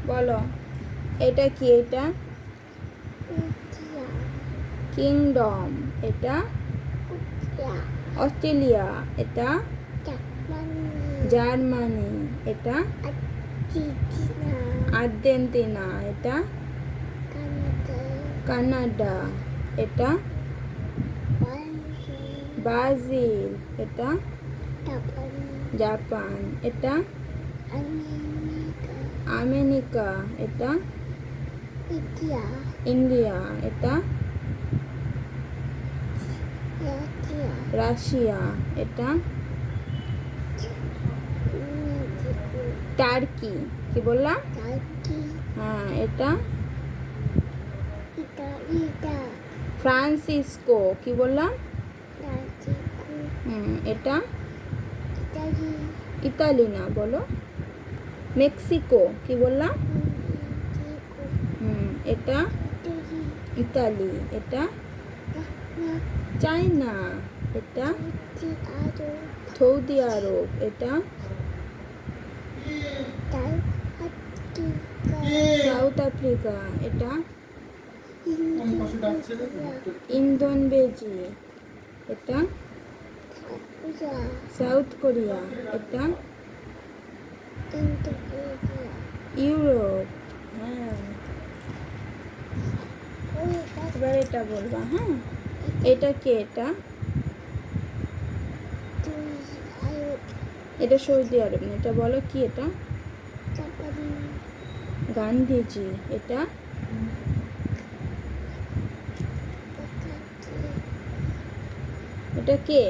বলো এটা কি? এটা ইন্ডিয়া, কিংডম। এটা উড়িয়া, অস্ট্রেলিয়া। এটা জার্মানি, জার্মানি। এটা আর্জেন্টিনা, আর্জেন্টিনা। এটা কানাডা, কানাডা। এটা ব্রাজিল, ব্রাজিল। এটা জাপান, জাপান। এটা আমেরিকা, আমেরিকা। এটা ইন্ডিয়া, ইন্ডিয়া। এটা রাশিয়া, রাশিয়া। এটা মেক্সিকো, টার্কি। কি বললাম? টার্কি, হ্যাঁ। এটা ইতালি, ফ্রান্সিসকো। কি বললাম? মেক্সিকো, এটা ইতালি, ইতালি না, বলো মেক্সিকো। কি বললাম? মেক্সিকো, এটা ইতালি, ইতালি। এটা চায়না, চায়না। এটা সৌদি আরব, সৌদি আরব। এটা সাউথ আফ্রিকা। এটা ইন্দোনেশিয়া। এটা সাউথ কোরিয়া। এটা ইউরোপ। হ্যাঁ। এবার এটা বলবা। হ্যাঁ। এটা কে? এটা এটা সৌদি আরব না। এটা বলো কি? এটা গান্ধীজি। এটা এটা কে?